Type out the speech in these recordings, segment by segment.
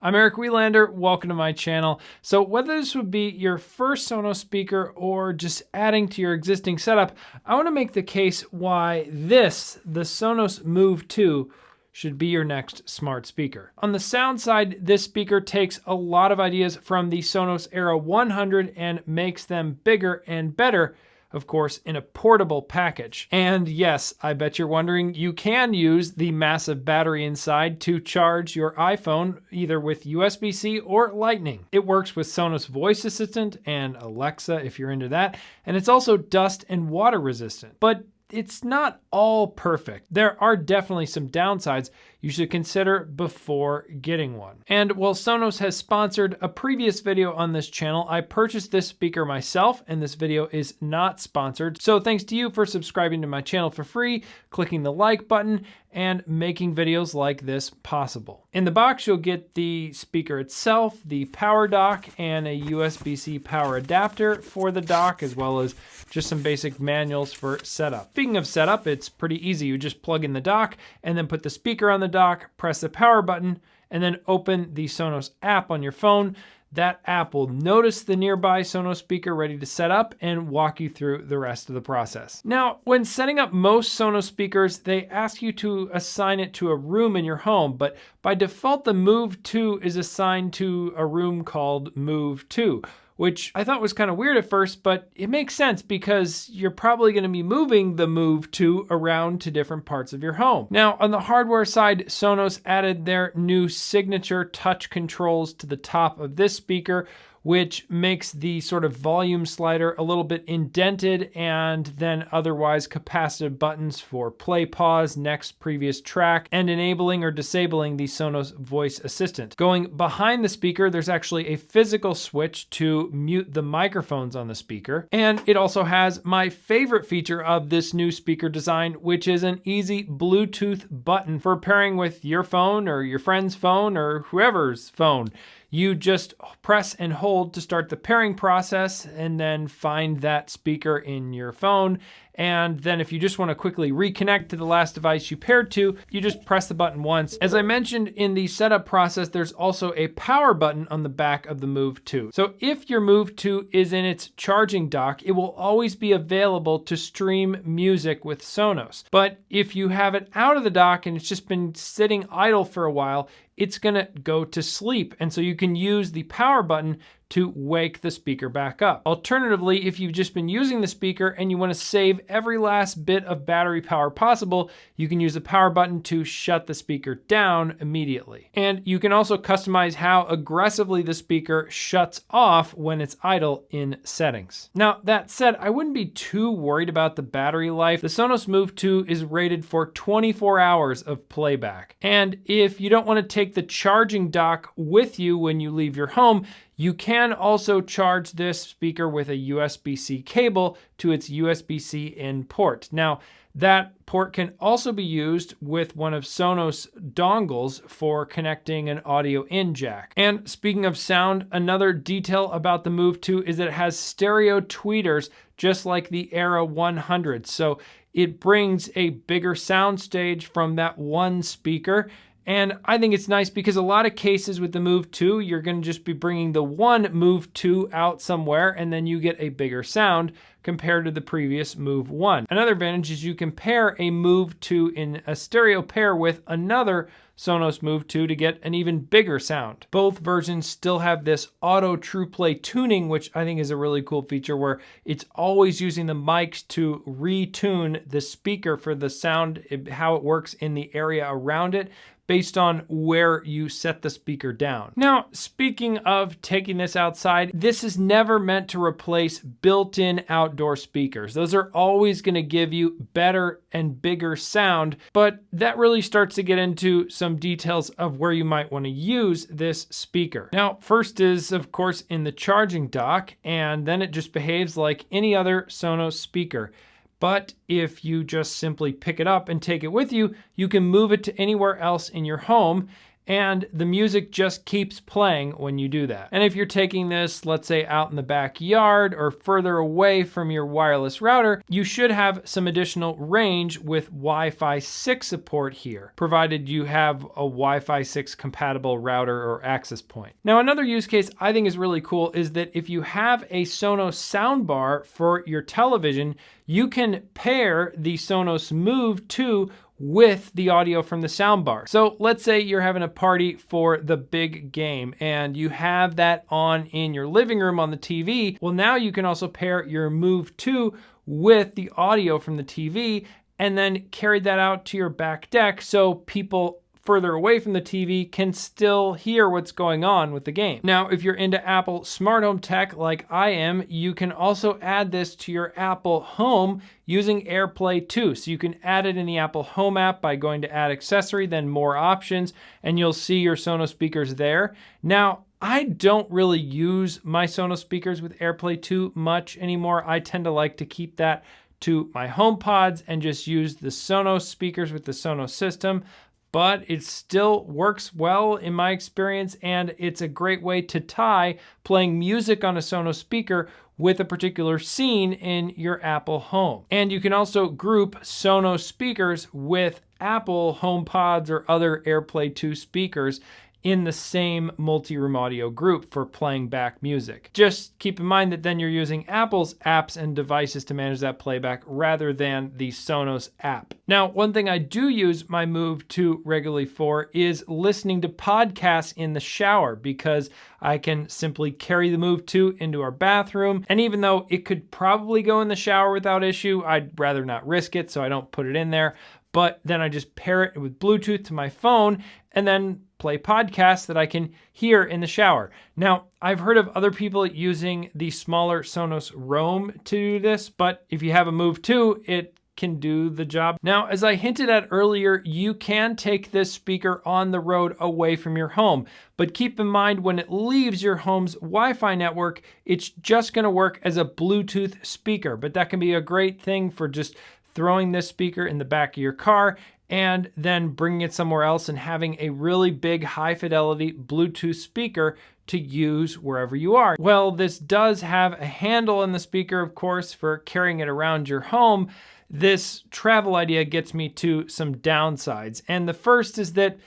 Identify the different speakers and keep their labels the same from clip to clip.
Speaker 1: I'm Eric Welander, welcome to my channel. So whether this would be your first Sonos speaker or just adding to your existing setup, I want to make the case why the Sonos Move 2, should be your next smart speaker. On the sound side, this speaker takes a lot of ideas from the Sonos Era 100 and makes them bigger and better, of course, in a portable package. And yes, I bet you're wondering, you can use the massive battery inside to charge your iPhone either with USB-C or Lightning. It works with Sonos Voice Assistant and Alexa if you're into that, and it's also dust and water resistant. But it's not all perfect. There are definitely some downsides you should consider before getting one. And while Sonos has sponsored a previous video on this channel, I purchased this speaker myself, and this video is not sponsored. So thanks to you for subscribing to my channel for free, clicking the like button, and making videos like this possible. In the box, you'll get the speaker itself, the power dock, and a USB-C power adapter for the dock, as well as just some basic manuals for setup. Speaking of setup, it's pretty easy. You just plug in the dock and then put the speaker on the dock, press the power button, and then open the Sonos app on your phone. That app will notice the nearby Sonos speaker ready to set up and walk you through the rest of the process. Now, when setting up most Sonos speakers, they ask you to assign it to a room in your home, but by default, the Move 2 is assigned to a room called Move 2, which I thought was kind of weird at first, but it makes sense because you're probably going to be moving the Move 2 around to different parts of your home. Now, on the hardware side, Sonos added their new signature touch controls to the top of this speaker, which makes the sort of volume slider a little bit indented, and then otherwise capacitive buttons for play, pause, next, previous track, and enabling or disabling the Sonos Voice Assistant. Going behind the speaker, there's actually a physical switch to mute the microphones on the speaker. And it also has my favorite feature of this new speaker design, which is an easy Bluetooth button for pairing with your phone or your friend's phone or whoever's phone. You just press and hold to start the pairing process and then find that speaker in your phone. And then if you just want to quickly reconnect to the last device you paired to, you just press the button once. As I mentioned in the setup process, there's also a power button on the back of the Move 2. So if your Move 2 is in its charging dock, it will always be available to stream music with Sonos. But if you have it out of the dock and it's just been sitting idle for a while, it's gonna go to sleep. And so you can use the power button to wake the speaker back up. Alternatively, if you've just been using the speaker and you want to save every last bit of battery power possible, you can use the power button to shut the speaker down immediately. And you can also customize how aggressively the speaker shuts off when it's idle in settings. Now, that said, I wouldn't be too worried about the battery life. The Sonos Move 2 is rated for 24 hours of playback. And if you don't want to take the charging dock with you when you leave your home, you can also charge this speaker with a USB-C cable to its USB-C in port. Now, that port can also be used with one of Sonos dongles for connecting an audio in jack. And speaking of sound, another detail about the Move 2 is that it has stereo tweeters just like the Era 100. So it brings a bigger sound stage from that one speaker. And I think it's nice because a lot of cases with the Move 2, you're going to just be bringing the one Move 2 out somewhere and then you get a bigger sound compared to the previous Move 1. Another advantage is you can pair a Move 2 in a stereo pair with another Sonos Move 2 to get an even bigger sound. Both versions still have this auto true play tuning, which I think is a really cool feature where it's always using the mics to retune the speaker for the sound, how it works in the area around it, based on where you set the speaker down. Now, speaking of taking this outside, this is never meant to replace built-in outdoor speakers. Those are always going to give you better and bigger sound, but that really starts to get into some details of where you might want to use this speaker. Now, first is, of course, in the charging dock, and then it just behaves like any other Sonos speaker. But if you just simply pick it up and take it with you, you can move it to anywhere else in your home. and the music just keeps playing when you do that. And if you're taking this, let's say out in the backyard or further away from your wireless router, you should have some additional range with Wi-Fi 6 support here, provided you have a Wi-Fi 6 compatible router or access point. Now, another use case I think is really cool is that if you have a Sonos soundbar for your television, you can pair the Sonos Move 2 with the audio from the soundbar. So let's say you're having a party for the big game and you have that on in your living room on the TV. Well, now you can also pair your Move 2 with the audio from the TV and then carry that out to your back deck so people further away from the TV can still hear what's going on with the game. Now, if you're into Apple smart home tech like I am, you can also add this to your Apple Home using AirPlay 2. So you can add it in the Apple Home app by going to Add Accessory, then More Options, and you'll see your Sonos speakers there. Now, I don't really use my Sonos speakers with AirPlay 2 much anymore. I tend to like to keep that to my HomePods and just use the Sonos speakers with the Sonos system. But it still works well in my experience, and it's a great way to tie playing music on a Sonos speaker with a particular scene in your Apple Home. And you can also group Sonos speakers with Apple HomePods or other AirPlay 2 speakers in the same multi-room audio group for playing back music. Just keep in mind that then you're using Apple's apps and devices to manage that playback rather than the Sonos app. Now, one thing I do use my Move 2 regularly for is listening to podcasts in the shower, because I can simply carry the Move 2 into our bathroom. And even though it could probably go in the shower without issue, I'd rather not risk it, so I don't put it in there. But then I just pair it with Bluetooth to my phone and then play podcasts that I can hear in the shower. Now, I've heard of other people using the smaller Sonos Roam to do this, but if you have a Move 2, it can do the job. Now, as I hinted at earlier, you can take this speaker on the road away from your home, but keep in mind when it leaves your home's Wi-Fi network, it's just going to work as a Bluetooth speaker, but that can be a great thing for just throwing this speaker in the back of your car and then bringing it somewhere else and having a really big high fidelity Bluetooth speaker to use wherever you are. Well, this does have a handle in the speaker, of course, for carrying it around your home. This travel idea gets me to some downsides. And the first is that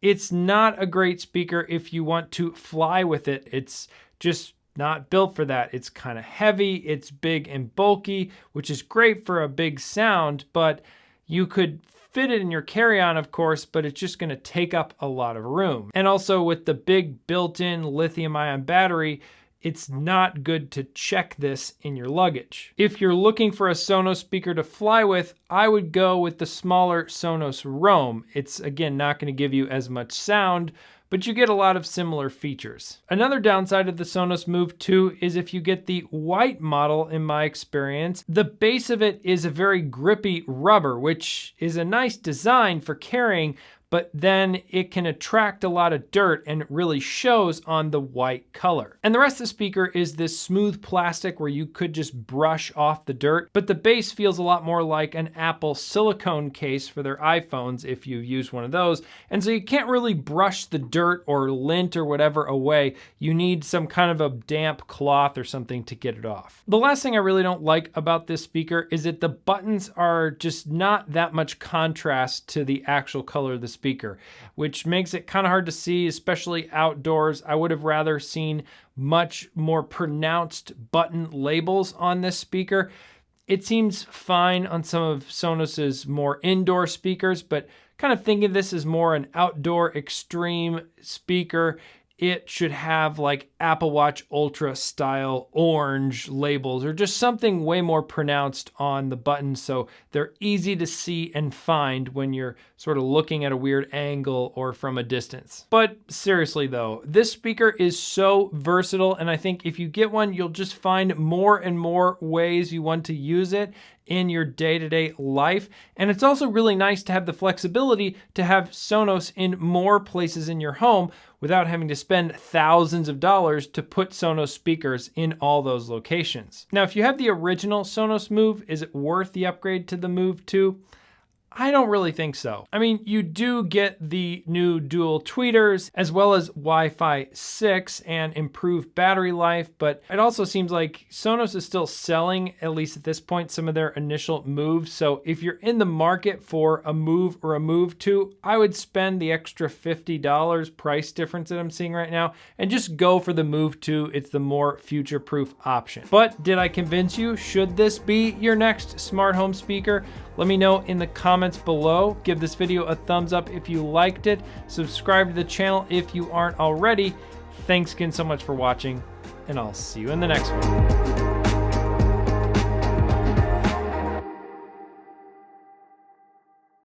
Speaker 1: it's not a great speaker if you want to fly with it. It's just not built for that. It's kind of heavy, it's big and bulky, which is great for a big sound, but you could fit it in your carry-on, of course, but it's just going to take up a lot of room. And also with the big built-in lithium-ion battery, it's not good to check this in your luggage. If you're looking for a Sonos speaker to fly with, I would go with the smaller Sonos Roam. It's, again, not going to give you as much sound, but you get a lot of similar features. Another downside of the Sonos Move 2 is if you get the white model, in my experience, the base of it is a very grippy rubber, which is a nice design for carrying, but then it can attract a lot of dirt and it really shows on the white color. And the rest of the speaker is this smooth plastic where you could just brush off the dirt, but the base feels a lot more like an Apple silicone case for their iPhones if you use one of those. And so you can't really brush the dirt or lint or whatever away. You need some kind of a damp cloth or something to get it off. The last thing I really don't like about this speaker is that the buttons are just not that much contrast to the actual color of the speaker, which makes it kind of hard to see, especially outdoors. I would have rather seen much more pronounced button labels on this speaker. It seems fine on some of Sonos's more indoor speakers, but kind of think of this as more an outdoor extreme speaker. It should have like Apple Watch Ultra style orange labels or just something way more pronounced on the buttons so they're easy to see and find when you're sort of looking at a weird angle or from a distance. But seriously though, this speaker is so versatile, and I think if you get one, you'll just find more and more ways you want to use it in your day-to-day life. And it's also really nice to have the flexibility to have Sonos in more places in your home without having to spend thousands of dollars to put Sonos speakers in all those locations. Now, if you have the original Sonos Move, is it worth the upgrade to the Move 2? I don't really think so. I mean, you do get the new dual tweeters as well as Wi-Fi 6 and improved battery life, but it also seems like Sonos is still selling, at least at this point, some of their initial moves. So if you're in the market for a Move or a Move 2, I would spend the extra $50 price difference that I'm seeing right now and just go for the Move 2. It's the more future-proof option. But did I convince you? Should this be your next smart home speaker? Let me know in the comments below. Give this video a thumbs up if you liked it. Subscribe to the channel if you aren't already. Thanks again so much for watching, and I'll see you in the next one.